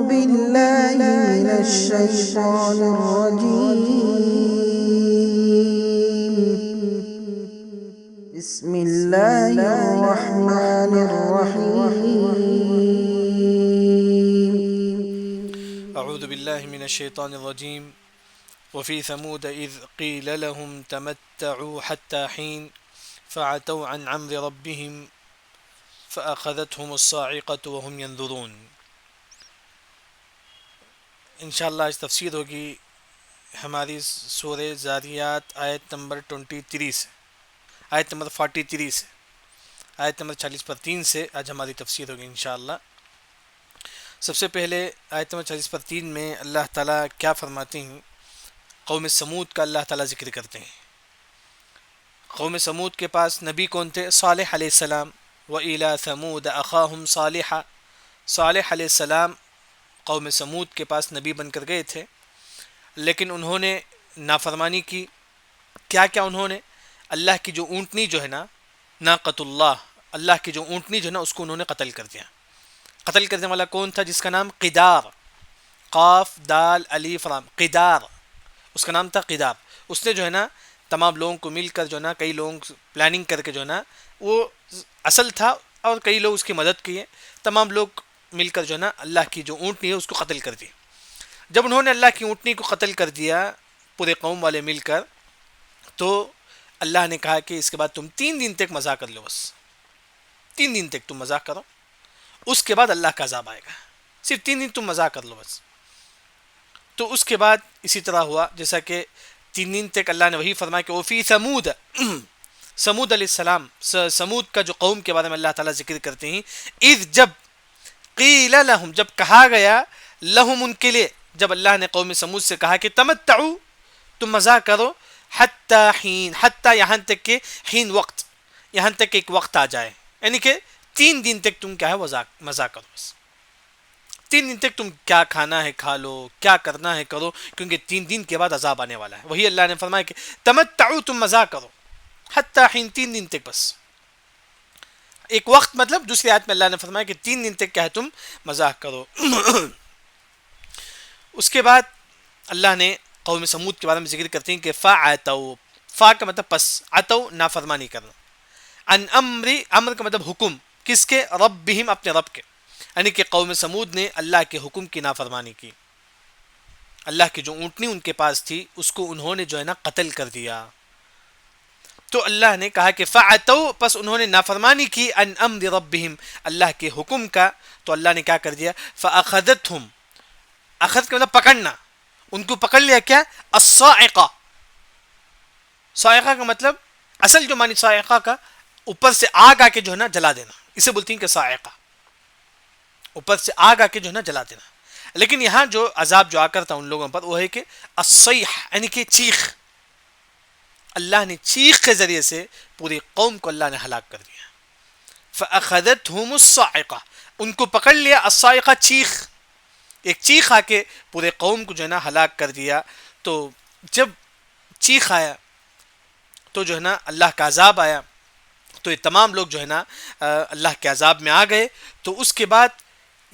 بالله من الشيطان الرجيم بسم الله الرحمن الرحيم أعوذ بالله من الشيطان الرجيم وفي ثمود إذ قيل لهم تمتعوا حتى حين فعتوا عن أمر ربهم فأخذتهم الصاعقة وهم ينظرون. انشاءاللہ اس تفسیر ہوگی ہماری سورہ زاریات آیت نمبر 23 سے آیت نمبر 43 سے آیت نمبر 40 پر 3 سے آج ہماری تفسیر ہوگی انشاءاللہ. سب سے پہلے آیت نمبر 40 پر 3 میں اللہ تعالیٰ کیا فرماتے ہیں؟ قوم سمود کا اللہ تعالیٰ ذکر کرتے ہیں. قوم سمود کے پاس نبی کون تھے؟ صالح علیہ السلام. وَإِلَى ثَمُودَ أَخَاهُمْ صَالِحًا. صالح علیہ السلام قوم سمود کے پاس نبی بن کر گئے تھے، لیکن انہوں نے نافرمانی کی. کیا کیا انہوں نے؟ اللہ کی جو اونٹنی جو ہے نا، ناقۃ اللہ کی جو اونٹنی جو ہے نا، اس کو انہوں نے قتل کر دیا. قتل کرنے والا کون تھا؟ جس کا نام قدار، قاف دال الف رام، قدار، اس کا نام تھا قدار. اس نے جو ہے نا تمام لوگوں کو مل کر جو ہے نا، کئی لوگوں پلاننگ کر کے جو ہے نا، وہ اصل تھا اور کئی لوگ اس کی مدد کیے، تمام لوگ مل کر جو ہے نا اللہ کی جو اونٹنی ہے اس کو قتل کر دی. جب انہوں نے اللہ کی اونٹنی کو قتل کر دیا پورے قوم والے مل کر، تو اللہ نے کہا کہ اس کے بعد تم 3 دن تک مزاح کر لو، بس 3 دن تک تم مزاح کرو، اس کے بعد اللہ کا عذاب آئے گا. صرف 3 دن تم مزاح کر لو بس. تو اس کے بعد اسی طرح ہوا جیسا کہ 3 دن تک اللہ نے وہی فرمایا کہ وفی ثمود، سمود علیہ السلام، سمود کا جو قوم کے بارے میں اللہ تعالیٰ ذکر کرتے ہیں، اذ جب، قیل لہم جب کہا گیا، لہم ان کے لیے، جب اللہ نے قوم سمود سے کہا کہ تمتعو تم مزاح کرو، حتی حین، حتی یہاں تک کہ حین وقت، یہاں تک کہ ایک وقت آ جائے، یعنی کہ 3 دن تک تم کیا ہے مزاح کرو بس. 3 دن تک تم کیا کھانا ہے کھا لو، کیا کرنا ہے کرو، کیونکہ 3 دن کے بعد عذاب آنے والا ہے. وہی اللہ نے فرمایا کہ تمتعو تم مزاح کرو، حتی حین 3 دن تک بس. ایک وقت مطلب دوسری آیت میں اللہ نے فرمایا کہ 3 دن تک کیا ہے تم مزاح کرو. اس کے بعد اللہ نے قوم سمود کے بارے میں ذکر کرتے ہیں کہ فَعَتَوْا، فا کا مطلب پس، عتو نافرمانی کرنا، ان امر کا مطلب حکم، کس کے؟ ربہم، اپنے رب کے. یعنی کہ قوم سمود نے اللہ کے حکم کی نافرمانی کی. اللہ کی جو اونٹنی ان کے پاس تھی اس کو انہوں نے جو ہے نا قتل کر دیا. تو اللہ نے کہا کہ فَعَتَوْا، پس انہوں نے نافرمانی کی، ان امر ربہم، اللہ کے حکم کا. تو اللہ نے کیا کر دیا؟ فَأَخَذَتْهُمْ، اخذ کا مطلب پکڑنا، ان کو پکڑ لیا. کیا؟ الصاعقہ، صاعقہ کا مطلب اصل جو معنی صاعقہ کا اوپر سے آگ آ کے جو ہے نا جلا دینا، اسے بولتی ہیں کہ صاعقہ، اوپر سے آگ آ کے جو ہے نا جلا دینا. لیکن یہاں جو عذاب جو آ کر تھا ان لوگوں پر وہ ہے کہ الصیح، یعنی کہ چیخ. اللہ نے چیخ کے ذریعے سے پوری قوم کو اللہ نے ہلاک کر دیا. فَأَخَذَتْهُمُ الصَّاعِقَةُ، ان کو پکڑ لیا، الصاعقہ چیخ، ایک چیخ آ کے پورے قوم کو جو ہے نا ہلاک کر دیا. تو جب چیخ آیا تو جو ہے نا اللہ کا عذاب آیا، تو یہ تمام لوگ جو ہے نا اللہ کے عذاب میں آ گئے. تو اس کے بعد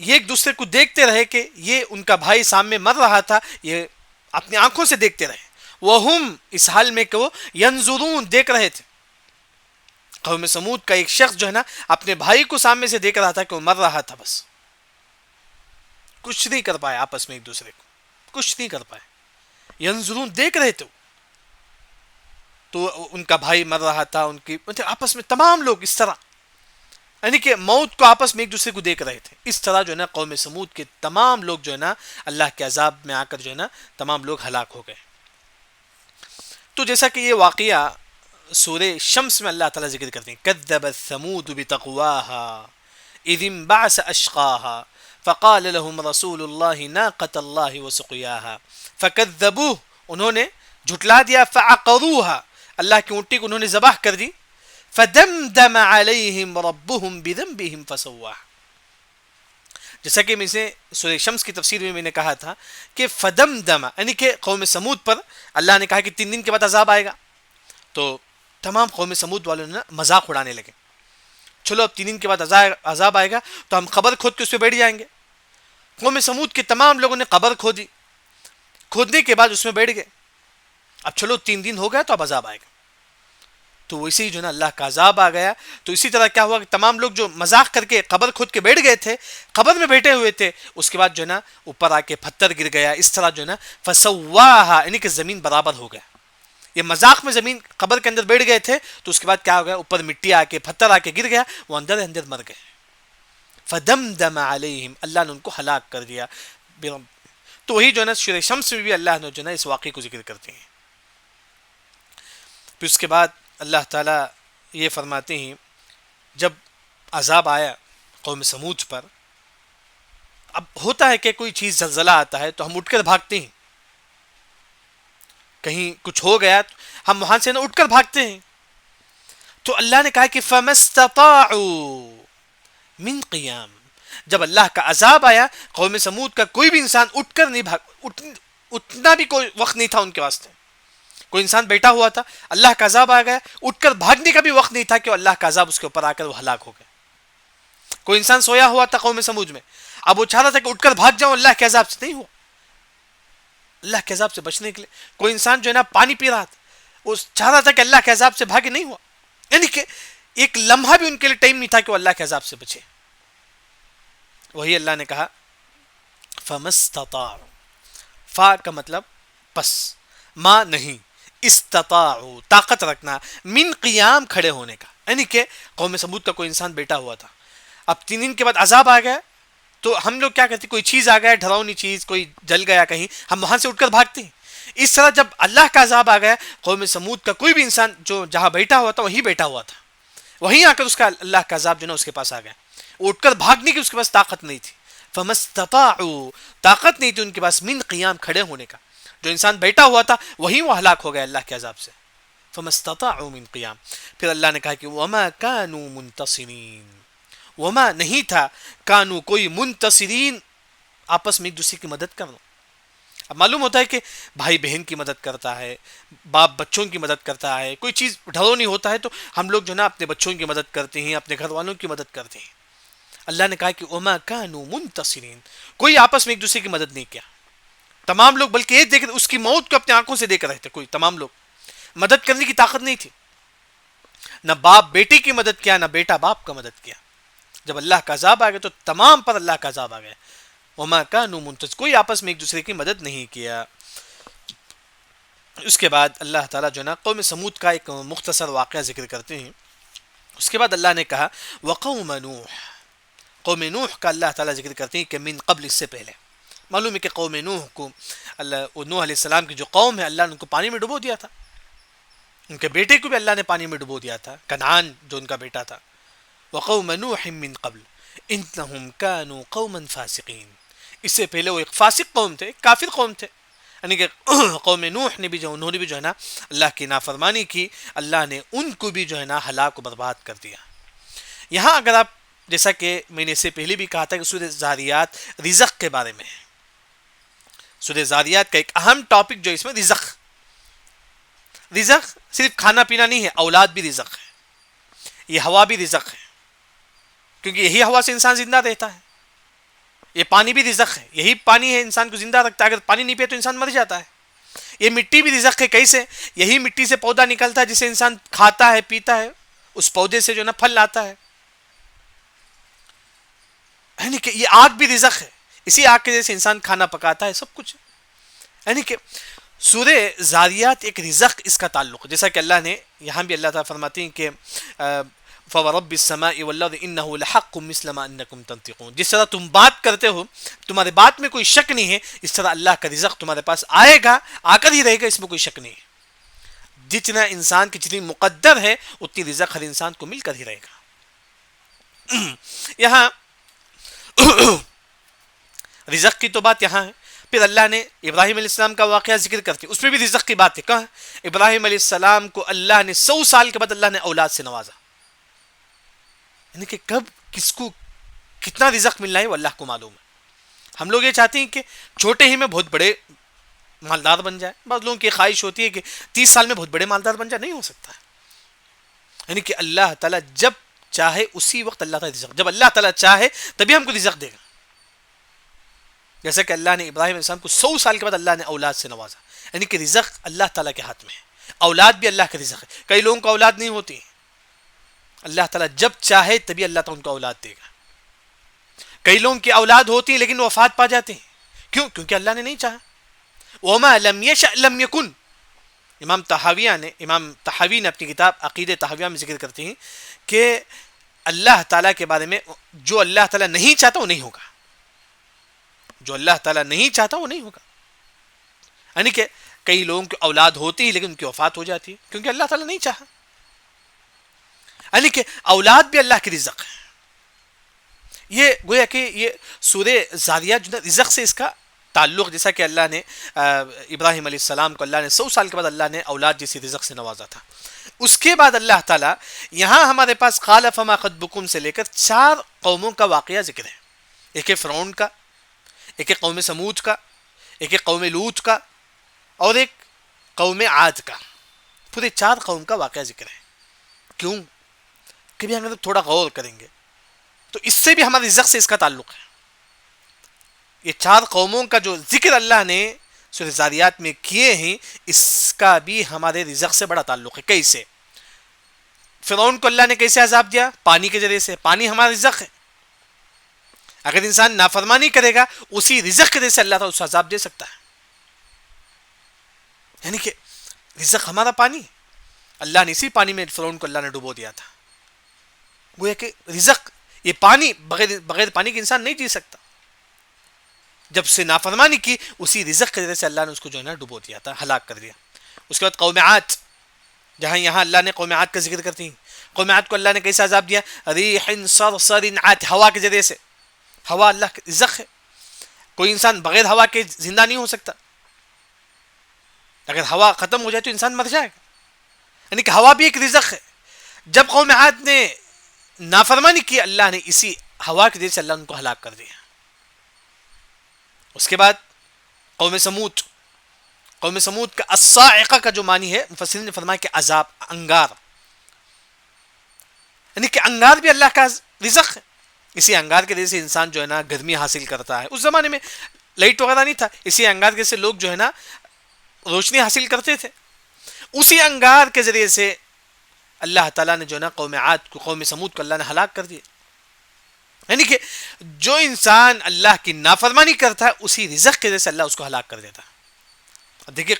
یہ ایک دوسرے کو دیکھتے رہے کہ یہ ان کا بھائی سامنے مر رہا تھا، یہ اپنی آنکھوں سے دیکھتے رہے. وہم، اس حال میں کہ وہ ینظرون، دیکھ رہے تھے. قوم سمود کا ایک شخص جو ہے نا اپنے بھائی کو سامنے سے دیکھ رہا تھا کہ وہ مر رہا تھا، بس کچھ نہیں کر پائے آپس میں، ایک دوسرے کو کچھ نہیں کر پائے. ینظرون، دیکھ رہے تھے. تو ان کا بھائی مر رہا تھا، ان کی آپس میں تمام لوگ اس طرح، یعنی کہ موت کو آپس میں ایک دوسرے کو دیکھ رہے تھے. اس طرح جو ہے نا قوم سمود کے تمام لوگ جو ہے نا اللہ کے عذاب میں آ کر جو ہے نا تمام لوگ ہلاک ہو گئے. تو جیسا کہ یہ واقعہ سورہ شمس میں اللہ تعالیٰ ذکر کرتے ہیں، کذبت ثمود بتقواها اذ انبعث اشقاها فقال لهم رسول الله ناقة الله وسقياها فكذبوه، انہوں نے جھٹلا دیا. فعقروها، اللہ کی اونٹی کو انہوں نے ذبح کر دی. فدمدم علیہم ربهم بذنبهم فسواها، جیسا کہ میں سے سورہ شمس کی تفسیر میں نے کہا تھا کہ فدمدم، یعنی کہ قوم سمود پر اللہ نے کہا کہ 3 دن کے بعد عذاب آئے گا. تو تمام قوم سمود والوں نے مذاق اڑانے لگے، چلو اب 3 دن کے بعد عذاب آئے گا تو ہم خبر کھود کے اس پہ بیٹھ جائیں گے. قوم سمود کے تمام لوگوں نے قبر کھودی، کھودنے کے بعد اس میں بیٹھ گئے. اب چلو 3 دن ہو گیا تو اب عذاب آئے گا. تو ویسے ہی جو ہے نا اللہ کا عذاب آ گیا. تو اسی طرح کیا ہوا کہ تمام لوگ جو مذاق کر کے قبر کھود کے بیٹھ گئے تھے، قبر میں بیٹھے ہوئے تھے، اس کے بعد جو ہے نا اوپر آ کے پتھر گر گیا. اس طرح جو ہے نا فسواہا، یعنی کہ زمین برابر ہو گیا. یہ مذاق میں زمین قبر کے اندر بیٹھ گئے تھے تو اس کے بعد کیا ہو گیا، اوپر مٹی آ کے پتھر آ کے گر گیا، وہ اندر مر گئے. فدمدم علیہم، اللہ نے ان کو ہلاک کر دیا. تو وہی جو ہے نا سورہ شمس میں بھی اللہ نے جو ہے نا اس واقعے کو ذکر کرتے ہیں. پھر اس کے بعد اللہ تعالیٰ یہ فرماتے ہیں جب عذاب آیا قوم سمود پر، اب ہوتا ہے کہ کوئی چیز زلزلہ آتا ہے تو ہم اٹھ کر بھاگتے ہیں، کہیں کچھ ہو گیا تو ہم وہاں سے نہ اٹھ کر بھاگتے ہیں. تو اللہ نے کہا کہ فَمَسْتَطَاعُوا مِنْ قِيَامٍ، جب اللہ کا عذاب آیا قوم سمود کا کوئی بھی انسان اٹھ کر نہیں اٹھنا بھی کوئی وقت نہیں تھا ان کے واسطے. کوئی انسان بیٹھا ہوا تھا، اللہ کا عذاب آ گیا، اٹھ کر بھاگنے کا بھی وقت نہیں تھا کہ اللہ کا عذاب اس کے اوپر آ کر وہ ہلاک ہو گیا. کوئی انسان سویا ہوا تھا قوم سمود میں، اب وہ چاہتا تھا کہ اٹھ کر بھاگ جاؤں، اللہ کے عذاب سے نہیں ہوا. اللہ کے عذاب سے بچنے کے لیے کوئی انسان جو ہے نا پانی پی رہا تھا، وہ چاہتا تھا کہ اللہ کے عذاب سے بھاگے، نہیں ہوا. یعنی کہ ایک لمحہ بھی ان کے لیے ٹائم نہیں تھا کہ وہ اللہ کے عذاب سے بچے. وہی اللہ نے کہا فَمَسْتَطَاعُوا، فا کا مطلب پس، ما نہیں، استطاعوا طاقت رکھنا، من قیام کھڑے ہونے کا. یعنی کہ قوم سمود کا کوئی انسان بیٹھا ہوا تھا، اب 3 دن کے بعد عذاب آ گیا تو ہم لوگ کیا کرتے، کوئی چیز آ گیا ڈراؤنی چیز، کوئی جل گیا کہیں، ہم وہاں سے اٹھ کر بھاگتے ہیں. اس طرح جب اللہ کا عذاب آ گیا قوم سمود کا کوئی بھی انسان جو جہاں بیٹھا ہوا تھا وہیں بیٹھا ہوا تھا، وہیں آ کر اس کا اللہ کا عذاب جو نا اس کے پاس آ گیا. وہ اٹھ کر بھاگنے کی اس کے پاس طاقت نہیں تھی. فَمَسْتَطَاعُوا، طاقت نہیں تھی ان کے پاس، من قیام کھڑے ہونے کا. جو انسان بیٹھا ہوا تھا وہیں وہ ہلاک ہو گیا اللہ کے عذاب سے. فَمَسْتَطَاعُوا مِن قِيَامٍ. پھر اللہ نے کہا کہ وَمَا كَانُوا مُنْتَصِرِينَ، وما نہیں تھا، کانو کوئی، منتصرین آپس میں ایک دوسرے کی مدد کرنا. اب معلوم ہوتا ہے کہ بھائی بہن کی مدد کرتا ہے، باپ بچوں کی مدد کرتا ہے، کوئی چیز ڈھرو نہیں ہوتا ہے تو ہم لوگ جو نا اپنے بچوں کی مدد کرتے ہیں، اپنے گھر والوں کی مدد کرتے ہیں. اللہ نے کہا کہ وما كانوا منتصرین، کوئی آپس میں ایک دوسرے کی مدد نہیں کیا. تمام لوگ بلکہ یہ دیکھ اس کی موت کو اپنی آنکھوں سے دیکھ رہے تھے. کوئی تمام لوگ مدد کرنے کی طاقت نہیں تھی. نہ باپ بیٹے کی مدد کیا، نہ بیٹا باپ کا مدد کیا. جب اللہ کا عذاب آ گیا تو تمام پر اللہ کا عذاب آ گیا. وما كانوا منتصرین، کوئی آپس میں ایک دوسرے کی مدد نہیں کیا. اس کے بعد اللہ تعالیٰ جو نا قوم سمود کا ایک مختصر واقعہ ذکر کرتے ہیں. اس کے بعد اللہ نے کہا وقوم نوح، قوم نوح کا اللہ تعالیٰ ذکر کرتے ہیں کہ من قبل، اس سے پہلے. معلوم ہے کہ قوم نوح کو نوح علیہ السلام کی جو قوم ہے اللہ نے ان کو پانی میں ڈبو دیا تھا. ان کے بیٹے کو بھی اللہ نے پانی میں ڈبو دیا تھا، کنعان جو ان کا بیٹا تھا. وقوم نوح من قبل انہم کانوا قوما فاسقین، اس سے پہلے وہ ایک فاسق قوم تھے، کافر قوم تھے. یعنی کہ قوم نوح نے بھی جو انہوں نے بھی جو ہے نا اللہ کی نافرمانی کی، اللہ نے ان کو بھی جو ہے نا ہلاک و برباد کر دیا. یہاں اگر آپ، جیسا کہ میں نے اس سے پہلے بھی کہا تھا کہ سورہ زاریات رزق کے بارے میں ہے. سورہ زاریات کا ایک اہم ٹاپک جو اس میں رزق صرف کھانا پینا نہیں ہے، اولاد بھی رزق ہے، یہ ہوا بھی رزق ہے، کیونکہ یہی ہوا سے انسان زندہ رہتا ہے. یہ پانی بھی رزق ہے، یہی پانی ہے انسان کو زندہ رکھتا ہے، اگر پانی نہیں پیے تو انسان مر جاتا ہے. یہ مٹی بھی رزق ہے، کیسے؟ یہی مٹی سے پودا نکلتا ہے جسے انسان کھاتا ہے، پیتا ہے، اس پودے سے جو نا پھل لاتا ہے. یعنی کہ یہ آگ بھی رزق ہے، اسی آگ کے جیسے انسان کھانا پکاتا ہے، سب کچھ. یعنی کہ سورہ زاریات ایک رزق اس کا تعلق، جیسا کہ اللہ نے یہاں بھی اللہ تعالیٰ فرماتے ہیں کہ فَوَرَبِّ السَّمَاءِ وَالْأَرْضِ إِنَّهُ لَحَقٌّ مِثْلَ مَا أَنَّكُمْ تَنطِقُونَ. جس طرح تم بات کرتے ہو، تمہارے بات میں کوئی شک نہیں ہے، اس طرح اللہ کا رزق تمہارے پاس آئے گا، آ کر ہی رہے گا، اس میں کوئی شک نہیں ہے. جتنا انسان کی جتنی مقدر ہے اتنی رزق ہر انسان کو مل کر ہی رہے گا. یہاں رزق کی تو بات یہاں ہے. پھر اللہ نے ابراہیم علیہ السلام کا واقعہ ذکر کرتے، اس میں بھی رزق کی بات ہے. کہاں ابراہیم علیہ السلام کو اللہ نے 100 سال کے بعد اللہ نے اولاد سے نوازا. یعنی کہ کب کس کو کتنا رزق ملنا ہے وہ اللہ کو معلوم ہے. ہم لوگ یہ چاہتے ہیں کہ چھوٹے ہی میں بہت بڑے مالدار بن جائے. بعض لوگوں کی خواہش ہوتی ہے کہ 30 سال میں بہت بڑے مالدار بن جائے. نہیں ہو سکتا. یعنی کہ اللہ تعالیٰ جب چاہے اسی وقت اللہ تعالیٰ رزق، جب اللہ تعالیٰ چاہے تبھی ہم کو رزق دے گا. جیسا کہ اللہ نے ابراہیم علیہ السلام کو 100 سال کے بعد اللہ نے اولاد سے نوازا، یعنی کہ رزق اللہ تعالیٰ کے ہاتھ میں ہے، اولاد بھی اللہ کا رزق ہے۔ کئی لوگوں کو اولاد نہیں ہوتی، اللہ تعالیٰ جب چاہے تبھی اللہ تعالیٰ ان کو اولاد دے گا۔ کئی لوگوں کی اولاد ہوتی ہے لیکن وہ وفات پا جاتے ہیں، کیوں؟ کیونکہ اللہ نے نہیں چاہا۔ وما لم یشأ لم یکن۔ امام تحاوی نے اپنی کتاب عقید تحاویہ میں ذکر کرتے ہیں کہ اللہ تعالیٰ کے بارے میں جو اللہ تعالیٰ نہیں چاہتا وہ نہیں ہوگا، جو اللہ تعالیٰ نہیں چاہتا وہ نہیں ہوگا۔ یعنی کہ کئی لوگوں کی اولاد ہوتی ہے لیکن ان کی وفات ہو جاتی ہے کیونکہ اللہ تعالیٰ نہیں چاہا۔ یعنی کہ اولاد بھی اللہ کی رزق ہے۔ یہ گویا کہ یہ سورہ زاریات جو رزق سے اس کا تعلق، جیسا کہ اللہ نے ابراہیم علیہ السلام کو اللہ نے 100 سال کے بعد اللہ نے اولاد جیسی رزق سے نوازا تھا۔ اس کے بعد اللہ تعالیٰ یہاں ہمارے پاس قال فما خطبکم سے لے کر 4 قوموں کا واقعہ ذکر ہے۔ ایک ہے فرعون کا، ایک ہے قوم سمود کا، ایک ہے قوم لوط کا، اور ایک قوم عاد کا۔ پورے 4 قوم کا واقعہ ذکر ہے۔ کیوں؟ کبھی ہم تھوڑا غور کریں گے تو اس سے بھی ہمارے رزق سے اس کا تعلق ہے۔ یہ 4 قوموں کا جو ذکر اللہ نے سورہ زاریات میں کیے ہیں، اس کا بھی ہمارے رزق سے بڑا تعلق ہے۔ کیسے؟ فرعون کو اللہ نے کیسے عذاب دیا؟ پانی کے ذریعے سے۔ پانی ہمارا رزق ہے، اگر انسان نافرمانی کرے گا اسی رزق کے ذریعے سے اللہ تعالیٰ اس کو عذاب دے سکتا ہے۔ یعنی کہ رزق ہمارا پانی، اللہ نے اسی پانی میں فرعون کو اللہ نے ڈبو دیا تھا۔ گویا کہ رزق، یہ پانی بغیر پانی کے انسان نہیں جی سکتا۔ جب سے نافرمانی کی اسی رزق کے ذریعے سے اللہ نے اس کو جو ہے نا ڈبو دیا تھا، ہلاک کر دیا۔ اس کے بعد قوم عاد، جہاں یہاں اللہ نے قوم عاد کا ذکر کرتی ہیں۔ قوم عاد کو اللہ نے کیسے عذاب دیا؟ ریح صرصر عات، ہوا کے ذریعے سے۔ ہوا اللہ کا رزق ہے، کوئی انسان بغیر ہوا کے زندہ نہیں ہو سکتا۔ اگر ہوا ختم ہو جائے تو انسان مر جائے گا، یعنی کہ ہوا بھی ایک رزق ہے۔ جب قوم عاد نے نافرمانی کی، اللہ نے اسی ہوا کے ذریعے سے اللہ ان کو ہلاک کر دیا۔ اس کے بعد قوم سمود، قوم سمود کا الصاعقہ کا جو معنی ہے، مفسرین نے فرمایا کہ عذاب، انگار، یعنی کہ انگار بھی اللہ کا رزق ہے۔ اسی انگار کے ذریعے سے انسان جو ہے نا گرمی حاصل کرتا ہے۔ اس زمانے میں لائٹ وغیرہ نہیں تھا، اسی انگار کے سے لوگ جو ہے نا روشنی حاصل کرتے تھے۔ اسی انگار کے ذریعے سے اللہ تعالیٰ نے جو ہے نا قوم عاد کو، قوم سمود کو اللہ نے ہلاک کر دیا۔ یعنی کہ جو انسان اللہ کی نافرمانی کرتا ہے اسی رزق کے ذریعے سے اللہ اس کو ہلاک کر دیتا ہے۔ دیکھیے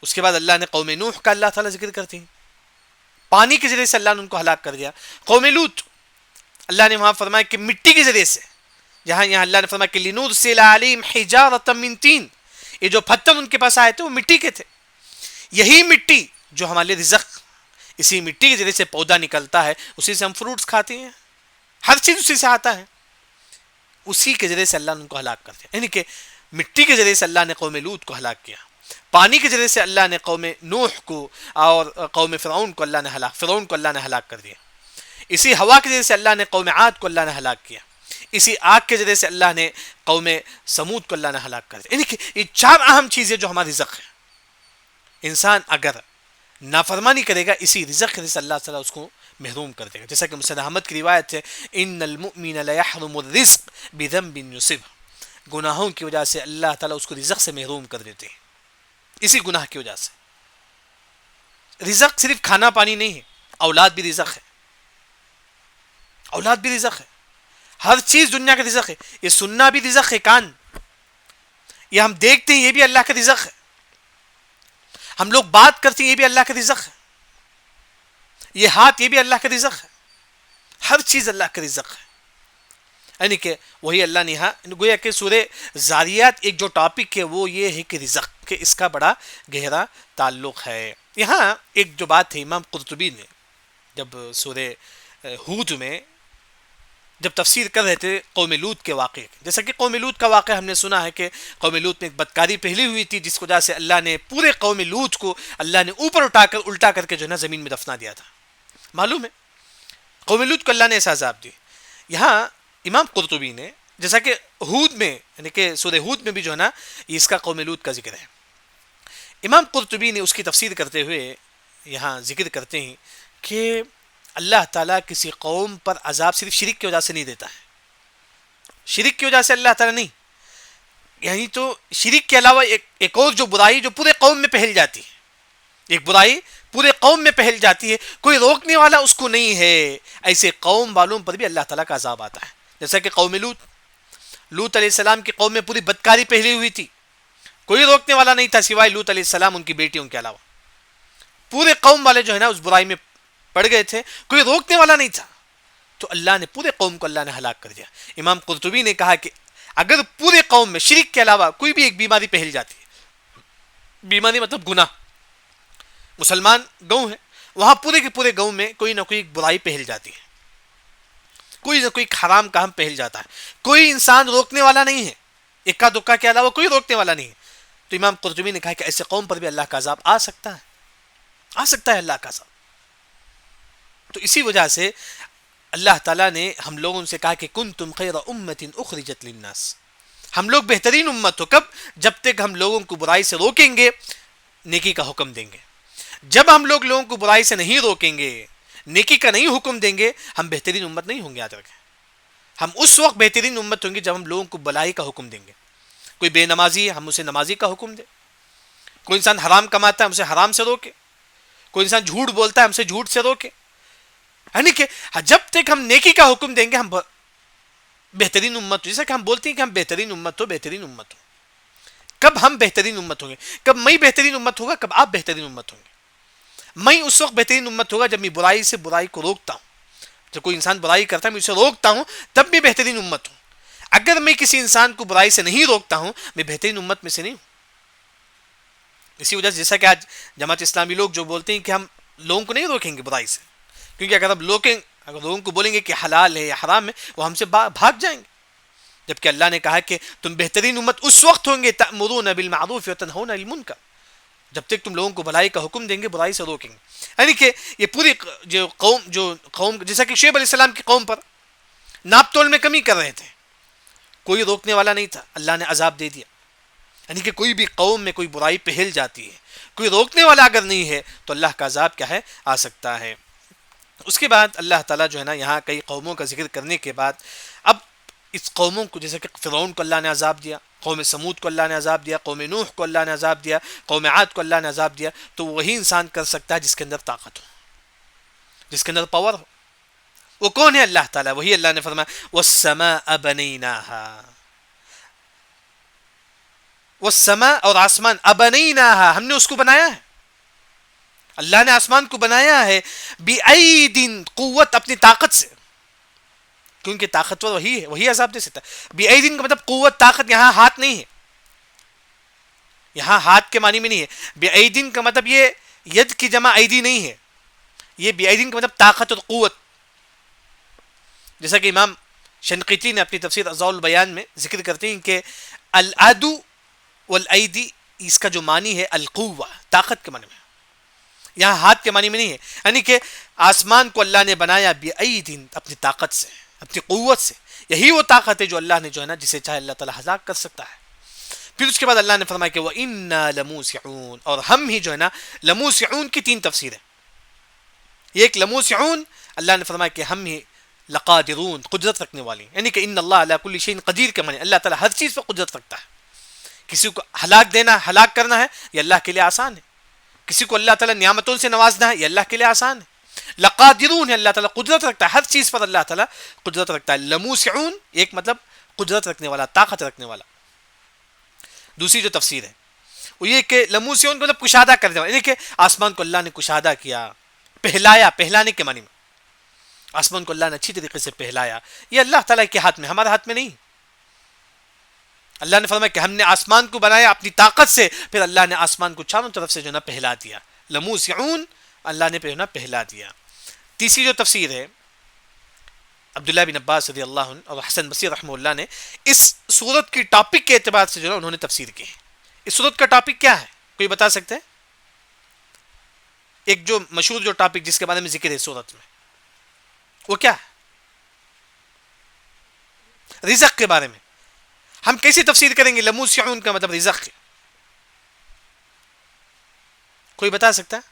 اس کے بعد اللہ نے قوم نوح کا اللہ تعالیٰ ذکر کرتے ہیں، پانی کے ذریعے سے اللہ نے ان کو ہلاک کر دیا۔ قوم لوط، اللہ نے وہاں فرمایا کہ مٹی کے ذریعے سے، جہاں یہاں اللہ نے فرمایا کہ لنرسل علیہم حجارۃ من طین، یہ جو پتھر ان کے پاس آئے تھے وہ مٹی کے تھے۔ یہی مٹی جو ہمارے رزق، اسی مٹی کے ذریعے سے پودا نکلتا ہے، اسی سے ہم فروٹس کھاتے ہیں، ہر چیز اسی سے آتا ہے۔ اسی کے ذریعے سے اللہ نے ان کو ہلاک کر دیا۔ یعنی کہ مٹی کے ذریعے سے اللہ نے قوم لوط کو ہلاک کیا، پانی کے ذریعے سے اللہ نے قوم نوح کو اور قوم فرعون کو اللہ نے ہلاک کر دیا۔ اسی ہوا کے ذریعے سے اللہ نے قوم عاد کو اللہ نے ہلاک کیا۔ اسی آگ کے ذریعے سے اللہ نے قوم سمود کو اللہ نے ہلاک کر دیا۔ یعنی کہ یہ 4 اہم چیزیں جو ہماری رزق ہے، انسان اگر نافرمانی کرے گا اسی رزق کے ذریعے سے اللہ تعالیٰ اس کو محروم کر دے گا۔ جیسا کہ مسند احمد کی روایت ہے، ان المؤمن لیحرم الرزق بذنب یصب، گناہوں کی وجہ سے اللہ تعالیٰ اس کو رزق سے محروم کر دیتے ہیں، اسی گناہ کی وجہ سے۔ رزق صرف کھانا پانی نہیں ہے، اولاد بھی رزق ہے، اولاد بھی رزق ہے، ہر چیز دنیا کا رزق ہے۔ یہ سننا بھی رزق ہے، کان، یہ ہم دیکھتے ہیں یہ بھی اللہ کا رزق ہے، ہم لوگ بات کرتے ہیں یہ بھی اللہ کا رزق ہے، یہ ہاتھ یہ بھی اللہ کا رزق ہے، ہر چیز اللہ کا رزق ہے۔ یعنی کہ وہی اللہ نے یہاں گویا کہ سورہ زاریات ایک جو ٹاپک ہے وہ یہ ہے کہ رزق، کہ اس کا بڑا گہرا تعلق ہے۔ یہاں ایک جو بات ہے، امام قرطبی نے جب سورہ ہود میں جب تفسیر کر رہے تھے قوم لوط کے واقعے، جیسا کہ قوم لوط کا واقعہ ہم نے سنا ہے کہ قوم لوط میں ایک بدکاری پہلی ہوئی تھی، جس وجہ سے اللہ نے پورے قوم لوط کو اللہ نے اوپر الٹا کر کے جو ہے نا زمین میں دفنا دیا تھا۔ معلوم ہے قوم لوط کو اللہ نے ایسا عذاب دی۔ یہاں امام قرطبی نے جیسا کہ ہود میں، یعنی کہ سورہ ہود میں بھی جو ہے نا یہ اس کا قوم لوط کا ذکر ہے، امام قرطبی نے اس کی تفسیر کرتے ہوئے یہاں ذکر کرتے ہیں کہ اللہ تعالیٰ کسی قوم پر عذاب صرف شرک کی وجہ سے نہیں دیتا ہے، شرک کی وجہ سے اللہ تعالیٰ نہیں، یعنی تو شرک کے علاوہ ایک اور جو برائی جو پورے قوم میں پھیل جاتی ہے، ایک برائی پورے قوم میں پھیل جاتی ہے، کوئی روکنے والا اس کو نہیں ہے، ایسے قوم والوں پر بھی اللہ تعالیٰ کا عذاب آتا ہے. جیسا کہ قوم لوط علیہ السلام کی قوم میں پوری بدکاری پھیلی ہوئی تھی، کوئی روکنے والا نہیں تھا سوائے لوط علیہ السلام ان کی بیٹیوں کے علاوہ. پورے قوم والے جو ہے نا اس برائی میں پڑ گئے تھے، کوئی روکنے والا نہیں تھا، تو اللہ نے پورے قوم کو اللہ نے ہلاک کر دیا. امام قرطبی نے کہا کہ اگر پورے قوم میں شرک کے علاوہ کوئی بھی ایک بیماری پھیل جاتی ہے، بیماری مطلب گناہ، مسلمان گاؤں ہے، وہاں پورے کے پورے گاؤں میں کوئی نہ کوئی برائی پھیل جاتی ہے، کوئی نہ کوئی حرام کام پھیل جاتا ہے، کوئی انسان روکنے والا نہیں ہے، اکا دکا کے علاوہ کوئی روکنے والا نہیں ہے، تو امام قرطبی نے کہا کہ ایسے قوم پر بھی اللہ کا عذاب آ سکتا ہے، آ سکتا ہے اللہ کا عذاب. تو اسی وجہ سے اللہ تعالیٰ نے ہم لوگوں سے کہا کہ کنتم خیر امت اخرجت للناس، ہم لوگ بہترین امت ہو. کب؟ جب تک ہم لوگوں کو برائی سے روکیں گے، نیکی کا حکم دیں گے. جب ہم لوگوں کو برائی سے نہیں روکیں گے، نیکی کا نہیں حکم دیں گے، ہم بہترین امت نہیں ہوں گے. یاد رکھیں، ہم اس وقت بہترین امت ہوں گے جب ہم لوگوں کو بلائی کا حکم دیں گے. کوئی بے نمازی ہے، ہم اسے نمازی کا حکم دیں. کوئی انسان حرام کماتا ہے، ہم اسے حرام سے روکے. کوئی انسان جھوٹ بولتا ہے، ہم سے جھوٹ سے روکے. یعنی کہ جب تک ہم نیکی کا حکم دیں گے ہم بہترین امت ہو. جیسا کہ ہم بولتے ہیں کہ ہم بہترین امت ہو، بہترین امت ہو. کب ہم بہترین امت ہوں گے؟ کب میں بہترین امت ہوگا؟ کب آپ بہترین امت ہوں گے؟ میں اس وقت بہترین امت ہوگا جب میں برائی سے برائی کو روکتا ہوں. جب کوئی انسان برائی کرتا ہے میں اسے روکتا ہوں، تب میں بہترین امت ہوں. اگر میں کسی انسان کو برائی سے نہیں روکتا ہوں، میں بہترین امت میں سے نہیں ہوں. اسی وجہ سے جیسا کہ آج جماعت اسلامی لوگ جو بولتے ہیں کہ ہم لوگوں کو نہیں روکیں گے برائی سے، کیونکہ اگر لوگوں کو بولیں گے کہ حلال ہے یا حرام ہے، وہ ہم سے بھاگ جائیں گے. جبکہ اللہ نے کہا کہ تم بہترین امت اس وقت ہوں گے تأمرون بالمعروف وتنہون عن المنکر، جب تک تم لوگوں کو بھلائی کا حکم دیں گے، برائی سے روکیں گے. یعنی کہ یہ پوری جو قوم جیسا کہ شعیب علیہ السلام کی قوم پر ناپ تول میں کمی کر رہے تھے، کوئی روکنے والا نہیں تھا، اللہ نے عذاب دے دیا. یعنی کہ کوئی بھی قوم میں کوئی برائی پھیل جاتی ہے، کوئی روکنے والا اگر نہیں ہے تو اللہ کا عذاب کیا ہے؟ آ سکتا ہے. اس کے بعد اللہ تعالیٰ جو ہے نا یہاں کئی قوموں کا ذکر کرنے کے بعد اب اس قوموں کو، جیسے کہ فرعون کو اللہ نے عذاب دیا، قوم سمود کو اللہ نے عذاب دیا، قوم نوح کو اللہ نے عذاب دیا، قوم عاد کو اللہ نے عذاب دیا، تو وہی انسان کر سکتا ہے جس کے اندر طاقت ہو، جس کے اندر پاور ہو. وہ کون ہے؟ اللہ تعالیٰ. وہی اللہ نے فرمایا والسماء بنیناها، والسماء اور آسمان، ابنیناها ہم نے اس کو بنایا ہے. اللہ نے آسمان کو بنایا ہے بِأَيْدٍ قوت، اپنی طاقت سے، کیونکہ طاقتور وہی ہے، وہی عذاب دے سکتا ہے. بِأَيْدٍ کا مطلب قوت، طاقت. یہاں ہاتھ نہیں ہے، یہاں ہاتھ کے معنی میں نہیں ہے. بِأَيْدٍ کا مطلب یہ ید کی جمع ایدی نہیں ہے، یہ بِأَيْدٍ کا مطلب طاقت اور قوت. جیسا کہ امام شنقیطی نے اپنی تفسیر اضواء البیان میں ذکر کرتے ہیں کہ العدو والایدی اس کا جو معنی ہے القوہ، طاقت کے معنی میں، یہاں ہاتھ کے معنی میں نہیں ہے. یعنی کہ آسمان کو اللہ نے بنایا بِأَيْدٍ، اپنی طاقت سے، اپنی قوت سے. یہی وہ طاقت ہے جو اللہ نے جو ہے نا جسے چاہے اللہ تعالیٰ ہلاک کر سکتا ہے. پھر اس کے بعد اللہ نے فرمایا کہ وَإِنَّا لَمُوسِعُونَ، اور ہم ہی جو ہے نا، لموسعون کی تین تفسیر ہے. ایک لموسعون، اللہ نے فرمایا کہ ہم ہی لقادرون، قدرت رکھنے والی، یعنی کہ ان اللہ علی کل شیء قدیر کے معنی اللہ تعالیٰ ہر چیز پر قدرت رکھتا ہے. کسی کو ہلاک دینا، ہلاک کرنا ہے، یہ اللہ کے لیے آسان ہے. کسی کو اللہ تعالیٰ نعمتوں سے نوازنا ہے، یہ اللہ کے لیے آسان ہے. لقادرون ہے، اللہ تعالیٰ قدرت رکھتا ہے، ہر چیز پر اللہ تعالیٰ قدرت رکھتا ہے. لموسعون ایک مطلب قدرت رکھنے والا، طاقت رکھنے والا. دوسری جو تفسیر ہے وہ یہ کہ لموسعون مطلب کشادہ کرنے والا، یعنی کہ آسمان کو اللہ نے کشادہ کیا، پہلایا، پہلانے کے معنی میں آسمان کو اللہ نے اچھی طریقے سے پہلایا. یہ اللہ تعالیٰ کے ہاتھ میں، ہمارے ہاتھ میں نہیں. اللہ نے فرمایا کہ ہم نے آسمان کو بنایا اپنی طاقت سے، پھر اللہ نے آسمان کو چاروں طرف سے جو نا پہلا دیا. لموسعون، اللہ نے جو نا پہلا دیا. تیسری جو تفسیر ہے عبداللہ بن عباس رضی اللہ عنہ اور حسن بصری رحمہ اللہ نے اس سورت کی ٹاپک کے اعتبار سے جو ہے انہوں نے تفسیر کی ہے. اس سورت کا ٹاپک کیا ہے؟ کوئی بتا سکتے ہیں؟ ایک جو مشہور جو ٹاپک جس کے بارے میں ذکر ہے سورت میں، وہ کیا ہے؟ رزق کے بارے میں. ہم کیسی تفسیر کریں گے لموسعون کا مطلب رزق؟ کوئی بتا سکتا ہے؟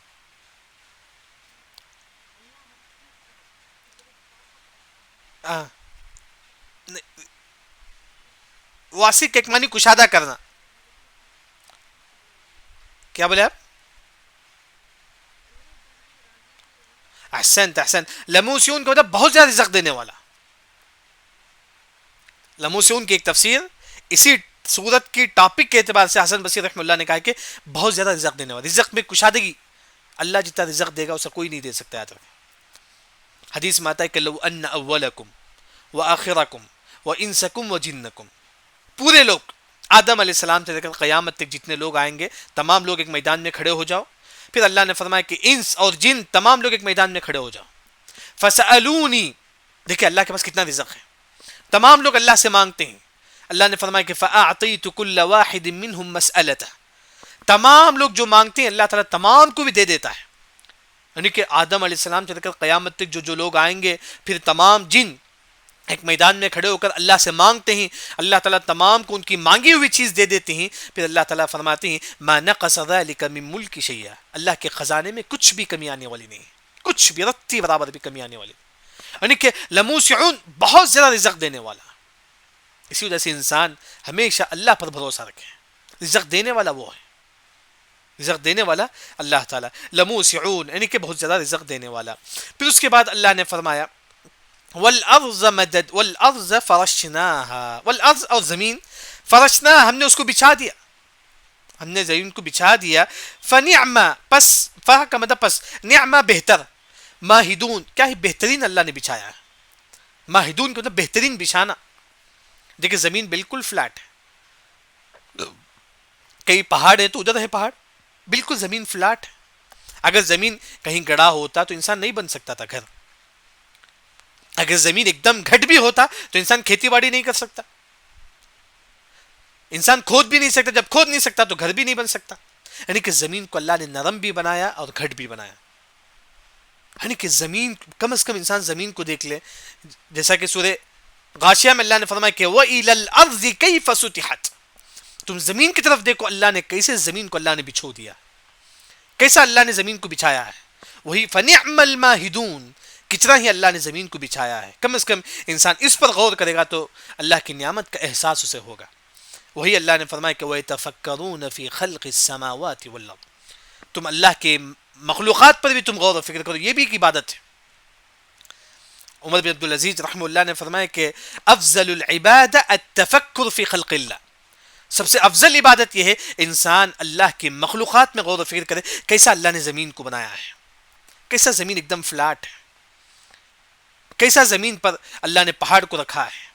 واسع ایک معنی کشادہ کرنا. کیا بولے آپ؟ احسنت احسنت. لموسیون کا مطلب بہت زیادہ رزق دینے والا. لموسیون کی ایک تفسیر اسی سورت کی ٹاپک کے اعتبار سے حسن بصری رحمہ اللہ نے کہا کہ بہت زیادہ رزق دینے والا. رزق میں کشادگی. اللہ جتنا رزق دے گا اسے کوئی نہیں دے سکتا. یاد رکھیں حدیث میں آتا ہے کہ لو ان اولکم وآخرکم وانسکم وجنکم، پورے لوگ آدم علیہ السلام سے لے کر قیامت تک جتنے لوگ آئیں گے تمام لوگ ایک میدان میں کھڑے ہو جاؤ. پھر اللہ نے فرمایا کہ انس اور جن تمام لوگ ایک میدان میں کھڑے ہو جاؤ. فسألونی، دیکھیں اللہ کے پاس کتنا رزق ہے. تمام لوگ اللہ سے مانگتے ہیں. اللہ نے فرمایا کہ فأعطیت کل واحد منہم مسألتہ، تمام لوگ جو مانگتے ہیں اللہ تعالیٰ تمام کو بھی دے دیتا ہے. یعنی کہ آدم علیہ السلام سے لے کر قیامت تک جو لوگ آئیں گے، پھر تمام جن ایک میدان میں کھڑے ہو کر اللہ سے مانگتے ہیں، اللہ تعالیٰ تمام کو ان کی مانگی ہوئی چیز دے دیتے ہیں. پھر اللہ تعالیٰ فرماتے ہیں ما نقص ذلک من ملک شیئا، اللہ کے خزانے میں کچھ بھی کمی آنے والی نہیں، کچھ بھی رتی برابر بھی کمی آنے والی. یعنی کہ لموسعون بہت زیادہ رزق دینے والا. اسی وجہ سے انسان ہمیشہ اللہ پر بھروسہ رکھے. رزق دینے والا وہ ہے، رزق دینے والا اللہ تعالیٰ. لموسعون یعنی کہ بہت زیادہ رزق دینے والا. پھر اس کے بعد اللہ نے فرمایا والارض مدد والارض فرشناها، والارض اور زمین فرشناها ہم نے اس کو بچھا دیا، ہم نے زمین کو بچھا دیا. فنعم، پس فہ کا مطلب پس، نعم بہتر، ماہدون کیا ہے بہترین اللہ نے بچھایا ہے. ماہدون کا مطلب بہترین بچھانا. دیکھیں زمین بالکل فلیٹ ہے، کئی پہاڑ ہے تو ادھر ہے پہاڑ، بالکل زمین فلیٹ ہے. اگر زمین کہیں گڑا ہوتا تو انسان نہیں بن سکتا تھا گھر. اگر زمین ایک دم گھٹ بھی ہوتا تو انسان کھیتی باڑی نہیں کر سکتا. انسان کھود بھی نہیں سکتا، جب کھود نہیں سکتا تو گھر بھی نہیں بن سکتا. یعنی کہ زمین کو اللہ نے نرم بھی بنایا اور گھٹ بھی بنایا. یعنی کہ زمین کم از کم انسان زمین کو دیکھ لے، جیسا کہ سورہ غاشیہ میں اللہ نے فرمایا کہ وَإِلَى الْأَرْضِ كَيْفَ سُطِحَتْ، تم زمین کی طرف دیکھو اللہ نے کیسے زمین کو اللہ نے بچھو دیا، کیسا اللہ نے زمین کو بچھایا ہے. وہی فَنِعْمَ الْمَاهِدُونَ، کتنا ہی اللہ نے زمین کو بچھایا ہے. کم از کم انسان اس پر غور کرے گا تو اللہ کی نعمت کا احساس اسے ہوگا. وہی اللہ نے فرمایا کہ وَيَتَفَكَّرُونَ فِي خَلْقِ السَّمَاوَاتِ وَالْأَرْضِ، تم اللہ کے مخلوقات پر بھی تم غور و فکر کرو، یہ بھی ایک عبادت ہے. عمر بن عبدالعزیز رحمہ اللہ نے فرمایا کہ افضل العباد التفکر فی خلق اللہ، سب سے افضل عبادت یہ ہے انسان اللہ کے مخلوقات میں غور و فکر کرے. کیسا اللہ نے زمین کو بنایا ہے، کیسا زمین ایک دم فلیٹ ہے، کیسا زمین پر اللہ نے پہاڑ کو رکھا ہے.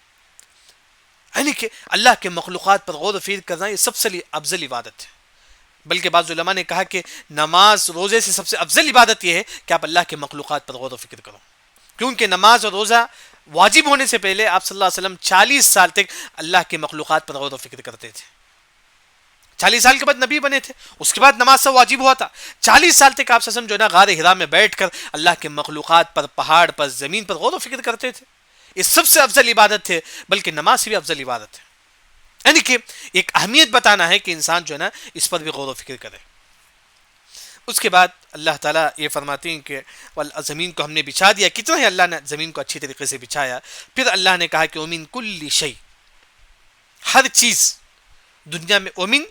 یعنی کہ اللہ کے مخلوقات پر غور و فکر کرنا یہ سب سے افضل عبادت ہے. بلکہ بعض علماء نے کہا کہ نماز روزے سے سب سے افضل عبادت یہ ہے کہ آپ اللہ کے مخلوقات پر غور و فکر کرو. کیونکہ نماز اور روزہ واجب ہونے سے پہلے آپ صلی اللہ علیہ وسلم 40 سال تک اللہ کے مخلوقات پر غور و فکر کرتے تھے. 40 سال کے بعد نبی بنے تھے، اس کے بعد نماز سے واجب ہوا تھا. 40 سال تک آپ صلی اللہ علیہ وسلم جو ہے نا غار حرا میں بیٹھ کر اللہ کے مخلوقات پر، پہاڑ پر، زمین پر غور و فکر کرتے تھے. یہ سب سے افضل عبادت ہے، بلکہ نماز سے بھی افضل عبادت ہے. یعنی کہ ایک اہمیت بتانا ہے کہ انسان جو ہے نا اس پر بھی غور و فکر کرے. اس کے بعد اللہ تعالیٰ یہ فرماتے ہیں کہ زمین کو ہم نے بچھا دیا. کتنا ہے اللہ نے زمین کو اچھی طریقے سے بچھایا. پھر اللہ نے کہا کہ وَمِن كُلِّ شَيْءٍ، ہر چیز دنیا میں، وَمِن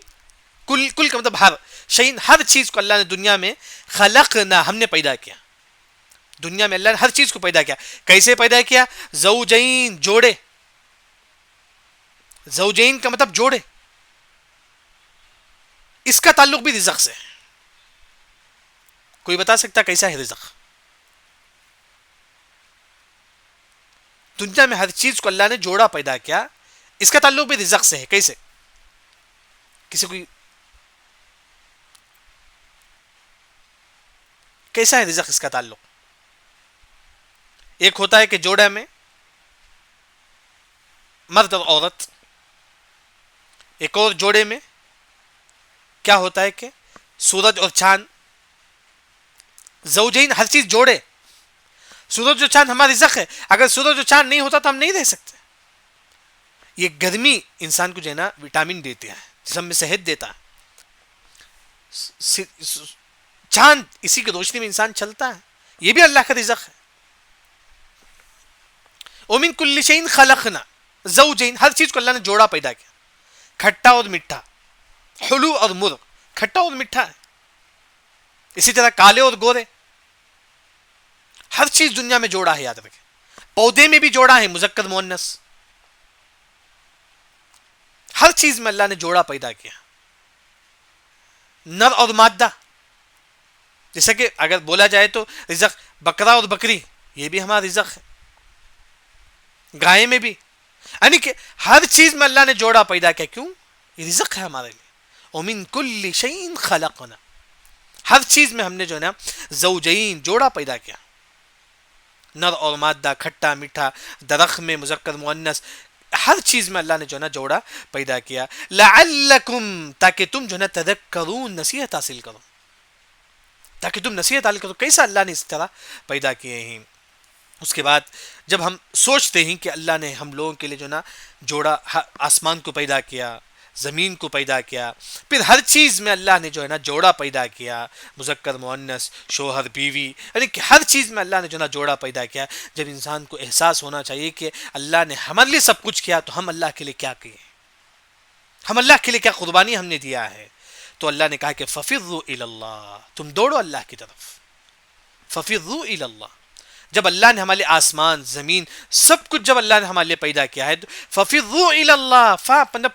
کل کا مطلب ہر، شَيْءٍ ہر چیز کو اللہ نے دنیا میں خلقنا ہم نے پیدا کیا. دنیا میں اللہ نے ہر چیز کو پیدا کیا. کیسے پیدا کیا؟ زوجین، جوڑے. زوجین کا مطلب جوڑے. اس کا تعلق بھی رزق سے ہے. کوئی بتا سکتا کیسا ہے رزق؟ دنیا میں ہر چیز کو اللہ نے جوڑا پیدا کیا، اس کا تعلق بھی رزق سے ہے. کیسے؟ کسی کو کیسا ہے رزق؟ اس کا تعلق ایک ہوتا ہے کہ جوڑا میں مرد اور عورت، ایک اور جوڑے میں کیا ہوتا ہے کہ سورج اور چاند. زوجین ہر چیز جوڑے. سورج اور چاند ہمارا رزق ہے. اگر سورج اور چاند نہیں ہوتا تو ہم نہیں رہ سکتے. یہ گرمی انسان کو جو ہے نا وٹامن دیتی ہے، جسم میں صحت دیتا ہے. چاند اسی کی روشنی میں انسان چلتا ہے، یہ بھی اللہ کا رزق ہے. وَمِن كُلِّ شَيْءٍ خَلَقْنَا زَوْجَيْنِ، ہر چیز کو اللہ نے جوڑا پیدا کیا. کھٹا اور میٹھا، حلو اور مر، کھٹا اور میٹھا ہے. اسی طرح کالے اور گورے، ہر چیز دنیا میں جوڑا ہے، یاد رکھیں. پودے میں بھی جوڑا ہے، مذکر مؤنث، ہر چیز میں اللہ نے جوڑا پیدا کیا، نر اور مادہ. جیسا کہ اگر بولا جائے تو رزق بکرا اور بکری، یہ بھی ہمارا رزق ہے، گائے میں بھی، یعنی کہ ہر چیز میں اللہ نے جوڑا پیدا کیا. کیوں؟ یہ رزق ہے ہمارے لیے. وَمِن كُلِّ شَيْءٍ خَلَقْنَا، ہر چیز میں ہم نے جو ہے نا زوجین، جوڑا پیدا کیا، نر اور مادہ، کھٹا میٹھا، درخت میں مذکر مؤنث، ہر چیز میں اللہ نے جو ہے نا جوڑا پیدا کیا. لعلکم، تاکہ تم جو ہے نا تذکرون، نصیحت حاصل کرو، تاکہ تم نصیحت حاصل کرو کیسا اللہ نے اس طرح پیدا کیے ہیں. اس کے بعد جب ہم سوچتے ہیں کہ اللہ نے ہم لوگوں کے لیے جو نا جوڑا، آسمان کو پیدا کیا، زمین کو پیدا کیا، پھر ہر چیز میں اللہ نے جو ہے نا جوڑا پیدا کیا، مذکر مؤنث، شوہر بیوی، یعنی کہ ہر چیز میں اللہ نے جو ہے نا جوڑا پیدا کیا. جب انسان کو احساس ہونا چاہیے کہ اللہ نے ہمارے لیے سب کچھ کیا، تو ہم اللہ کے لیے کیا کیے، ہم اللہ کے لیے کیا قربانی ہم نے دیا ہے. تو اللہ نے کہا کہ ففروا الی اللہ، تم دوڑو اللہ کی طرف. ففروا الی اللہ، جب اللہ نے ہمارے لیے آسمان، زمین، سب کچھ جب اللہ نے ہمارے لیے پیدا کیا ہے، ففروا الی اللہ،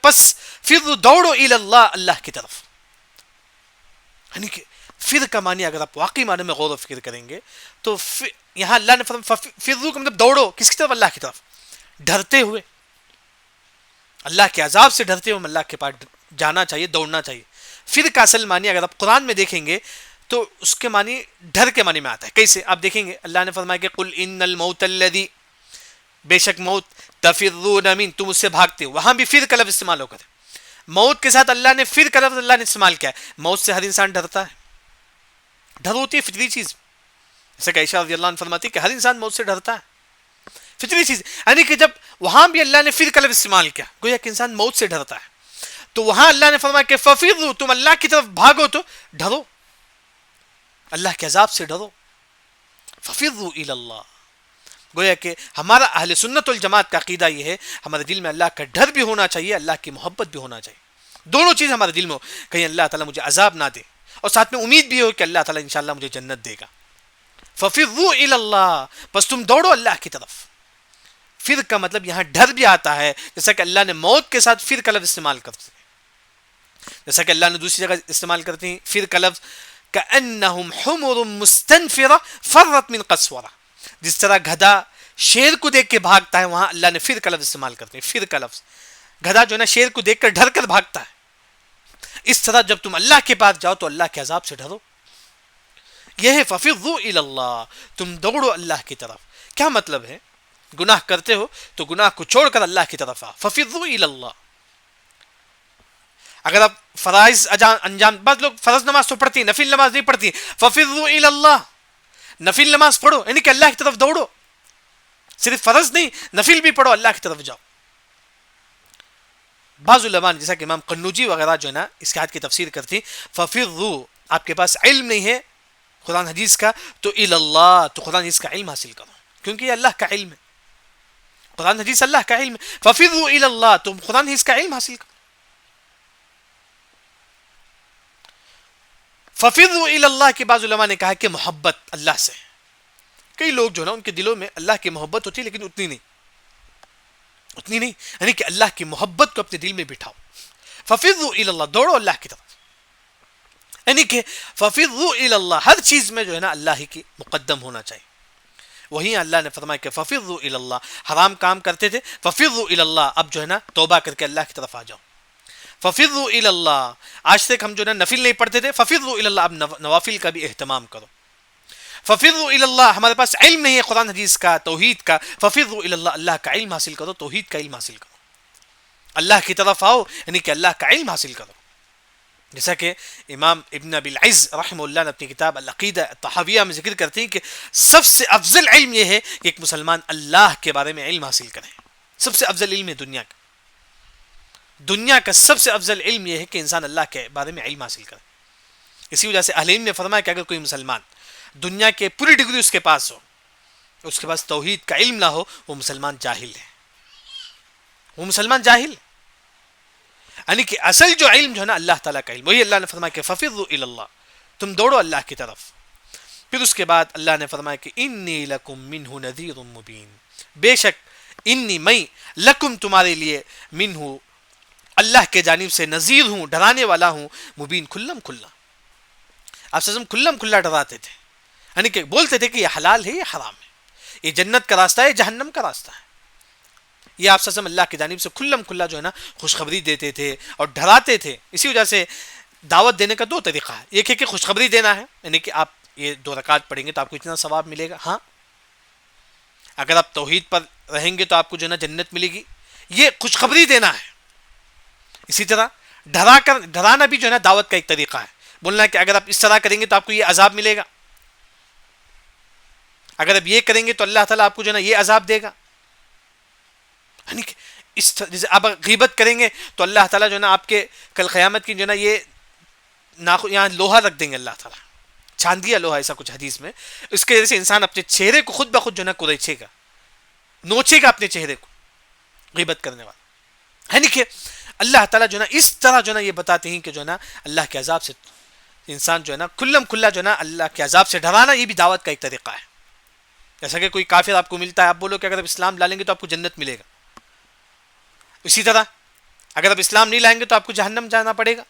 پس فروا، دوڑو الی اللہ، اللہ کی طرف. یعنی کہ فر کا معنی اگر آپ واقعی معنی میں غور و فکر کریں گے تو یہاں اللہ نے فرمایا فروا کا مطلب دوڑو، کس کی طرف؟ اللہ کی طرف، ڈرتے ہوئے، اللہ کے عذاب سے ڈرتے ہوئے اللہ کے پاس جانا چاہیے، دوڑنا چاہیے. فر کا اصل معنی اگر آپ قرآن میں دیکھیں گے تو اس کے معنی ڈر کے معنی میں آتا ہے. کیسے؟ آپ دیکھیں گے اللہ نے فرمایا کہ قل ان الموت الذی، بے شک موت، تفرون من، تم اس سے بھاگتے ہو. وہاں بھی فر کا لفظ استعمال ہوگا، موت کے ساتھ اللہ نے فر کا لفظ اللہ نے استعمال کیا ہے. موت سے ہر انسان ڈرتا ہے، ڈر ہوتی ہے فطری چیز، جیسے کہ عائشہ رضی اللہ عنہ فرماتی ہے کہ ہر انسان موت سے ڈرتا ہے، فطری چیز. یعنی کہ جب وہاں بھی اللہ نے فر کا لفظ استعمال کیا، گویا کہ انسان موت سے ڈرتا ہے، تو وہاں اللہ نے فرمایا کہ ففروا، تم اللہ کی طرف بھاگو، تو ڈرو، اللہ کے عذاب سے ڈرو. ففروا الی اللہ، گویا کہ ہمارا اہل سنت والجماعت کا عقیدہ یہ ہے، ہمارے دل میں اللہ کا ڈر بھی ہونا چاہیے، اللہ کی محبت بھی ہونا چاہیے. دونوں چیز ہمارے دل میں ہو، کہیں اللہ تعالیٰ مجھے عذاب نہ دے، اور ساتھ میں امید بھی ہو کہ اللہ تعالیٰ انشاءاللہ مجھے جنت دے گا. ففروا الی اللہ، بس تم دوڑو اللہ کی طرف. فر کا مطلب یہاں ڈر بھی آتا ہے، جیسا کہ اللہ نے موت کے ساتھ فر کا لفظ استعمال کرتے ہیں، جیسا کہ اللہ نے دوسری جگہ استعمال کرتے ہیں فر کا لفظ کأنہم حمر مستنفرہ فرت من قسورہ، جس طرح گدھا شیر کو دیکھ کے بھاگتا ہے، وہاں اللہ نے فر کا لفظ استعمال کرتے ہیں. فر کا لفظ، گدھا جو ہے نا شیر کو دیکھ کر ڈر کر بھاگتا ہے، اس طرح جب تم اللہ کے پاس جاؤ تو اللہ کے عذاب سے ڈرو. یہ ہے ففروا الی اللہ، تم دوڑو اللہ کی طرف. کیا مطلب ہے؟ گناہ کرتے ہو تو گناہ کو چھوڑ کر اللہ کی طرف آ، ففروا الی اللہ. اگر آپ فرائض انجام، بعض لوگ فرض نماز تو پڑھتی ہیں، نفل نماز نہیں پڑھتی، ففروا الی اللہ، نفل نماز پڑھو، یعنی کہ اللہ کی طرف دوڑو، صرف فرض نہیں نفل بھی پڑھو، اللہ کی طرف جاؤ. بعض علماء جیسا کہ امام قنوجی وغیرہ جو ہے نا اس کے آیت کی تفسیر کرتی، ففروا، آپ کے پاس علم نہیں ہے قرآن حدیث کا تو الی اللہ، تو قرآن حدیث کا علم حاصل کرو، کیونکہ یہ اللہ کا علم ہے، قرآن حدیث اللہ کا علم ہے. ففروا الی اللہ، تم قرآن حدیث کا علم حاصل کرو. ففروا الی اللہ کے بعض علماء نے کہا کہ محبت اللہ سے. کئی لوگ جو ہے نا ان کے دلوں میں اللہ کی محبت ہوتی ہے لیکن اتنی نہیں، یعنی کہ اللہ کی محبت کو اپنے دل میں بٹھاؤ. ففروا الی اللہ، دوڑو اللہ کی طرف، یعنی کہ ففروا الی اللہ، ہر چیز میں جو ہے نا اللہ ہی کی مقدم ہونا چاہیے. وہیں اللہ نے فرمایا کہ ففروا الی اللہ، حرام کام کرتے تھے، ففروا الی اللہ، اب جو ہے نا توبہ کر کے اللہ کی طرف آ جاؤ. ففروا الی اللہ، آج تک ہم جو ہے نا نفل نہیں پڑھتے تھے، ففروا الی اللہ، اب نوافل کا بھی اہتمام کرو. ففروا الی اللہ، ہمارے پاس علم نہیں ہے قرآن حدیث کا، توحید کا، ففروا الی اللہ، اللہ کا علم حاصل کرو، توحید کا علم حاصل کرو، اللہ کی طرف آؤ، یعنی کہ اللہ کا علم حاصل کرو. جیسا کہ امام ابن ابی العز رحمہ اللہ نے اپنی کتاب العقیدہ الطحاویہ میں ذکر کرتے ہیں کہ سب سے افضل علم یہ ہے کہ ایک مسلمان اللہ کے بارے میں علم حاصل کرے. سب سے افضل علم ہے دنیا کا سب سے افضل علم یہ ہے کہ انسان اللہ کے بارے میں علم حاصل کرے. اسی وجہ سے اہل علم نے فرمایا کہ اگر کوئی مسلمان دنیا کے پوری ڈگری اس کے پاس ہو، اس کے پاس توحید کا علم نہ ہو، وہ مسلمان جاہل ہے، وہ مسلمان جاہل ہے. یعنی کہ اصل جو علم جو ہے نا اللہ تعالیٰ کا علم، وہی اللہ نے فرمایا کہ ففروا الی اللہ، تم دوڑو اللہ کی طرف. پھر اس کے بعد اللہ نے فرمایا کہ انی لکم منہ نذیر مبین، بے شک انی میں لکم تمہارے لیے منہ اللہ کے جانب سے نذیر ہوں، ڈرانے والا ہوں، مبین کھلم کھلا. آپ سے کھلم کھلا ڈراتے تھے، یعنی کہ بولتے تھے کہ یہ حلال ہے یہ حرام ہے، یہ جنت کا راستہ ہے جہنم کا راستہ ہے. یہ آپ سے اللہ کی جانب سے کھلم کھلا جو ہے نا خوشخبری دیتے تھے اور ڈراتے تھے. اسی وجہ سے دعوت دینے کا دو طریقہ ہے، ایک ہے کہ خوشخبری دینا ہے، یعنی کہ آپ یہ 2 رکعت پڑھیں گے تو آپ کو اتنا ثواب ملے گا، ہاں اگر آپ توحید پر رہیں گے تو آپ کو جو ہے نا جنت ملے گی، یہ خوشخبری دینا ہے. اسی طرح ڈرانا بھی جو ہے نا دعوت کا ایک طریقہ ہے، بولنا ہے کہ اگر آپ اس طرح کریں گے تو آپ کو یہ عذاب ملے گا، اگر آپ یہ کریں گے تو اللہ تعالیٰ آپ کو جو ہے نا یہ عذاب دے گا. یعنی کہ جیسے آپ غیبت کریں گے تو اللہ تعالیٰ جو ہے نا آپ کے کل قیامت کی جو ہے نا یہ یہاں لوہا رکھ دیں گے اللہ تعالیٰ، چاندیا لوہا، ایسا کچھ حدیث میں. اس کے وجہ سے انسان اپنے چہرے کو خود بخود جو ہے نا کریچے گا، نوچے گا اپنے چہرے کو غیبت کرنے والا. یعنی کہ اللہ تعالیٰ جو ہے نا اس طرح جو ہے نا یہ بتاتے ہیں کہ جو ہے نا اللہ کے عذاب سے انسان جو ہے نا کھلم کھلا جو ہے نا اللہ کے عذاب سے ڈرانا، یہ بھی دعوت کا ایک طریقہ ہے. جیسا کہ کوئی کافر آپ کو ملتا ہے، آپ بولو کہ اگر آپ اسلام لا لیں گے تو آپ کو جنت ملے گا، اسی طرح اگر آپ اسلام نہیں لائیں گے تو آپ کو جہنم جانا پڑے گا.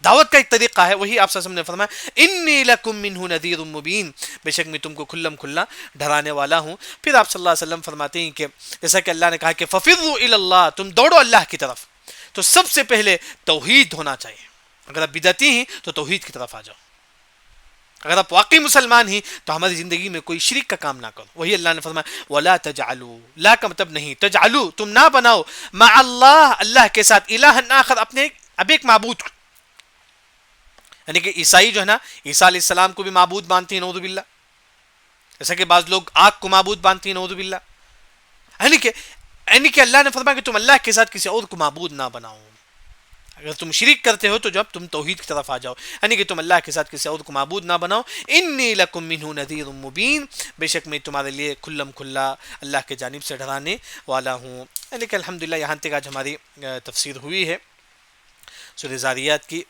دعوت کا ایک طریقہ ہے، وہی آپ نے فرمایا انی لکم منہ نذیر مبین، بے شک میں تم کو کھلم کھلا ڈرانے والا ہوں. پھر آپ صلی اللہ علیہ وسلم فرماتے ہیں کہ جیسا کہ اللہ نے کہا کہ ففروا الی اللہ، تم دوڑو اللہ کی طرف، تو سب سے پہلے توحید ہونا چاہیے. اگر آپ بدعتی ہیں تو توحید کی طرف آ جاؤ، اگر آپ واقعی مسلمان ہیں تو ہماری زندگی میں کوئی شرک کا کام نہ کرو. وہی اللہ نے فرمایا ولا تجعلوا، لا کا مطلب نہیں، تجعلوا تم نہ بناؤ، مع اللہ اللہ کے ساتھ، الہ آخر اپنے اب ایک معبود کو. یعنی کہ عیسائی جو ہے نا عیسیٰ علیہ السلام کو بھی معبود مانتے ہیں نعوذ باللہ، جیسا کہ بعض لوگ آگ کو معبود مانتے ہیں نعوذ باللہ. یعنی کہ اللہ نے فرمایا کہ تم اللہ کے ساتھ کسی اور کو معبود نہ بناؤ. اگر تم شرک کرتے ہو تو جب تم توحید کی طرف آ جاؤ، یعنی کہ تم اللہ کے ساتھ کسی اور کو معبود نہ بناؤ. انی لکم منہ نذیر مبین، بے شک میں تمہارے لیے کھلم کھلا اللہ کے جانب سے ڈرانے والا ہوں. یعنی کہ الحمدللہ یہاں تک آج ہماری تفسیر ہوئی ہے سورہ ذاریات کی.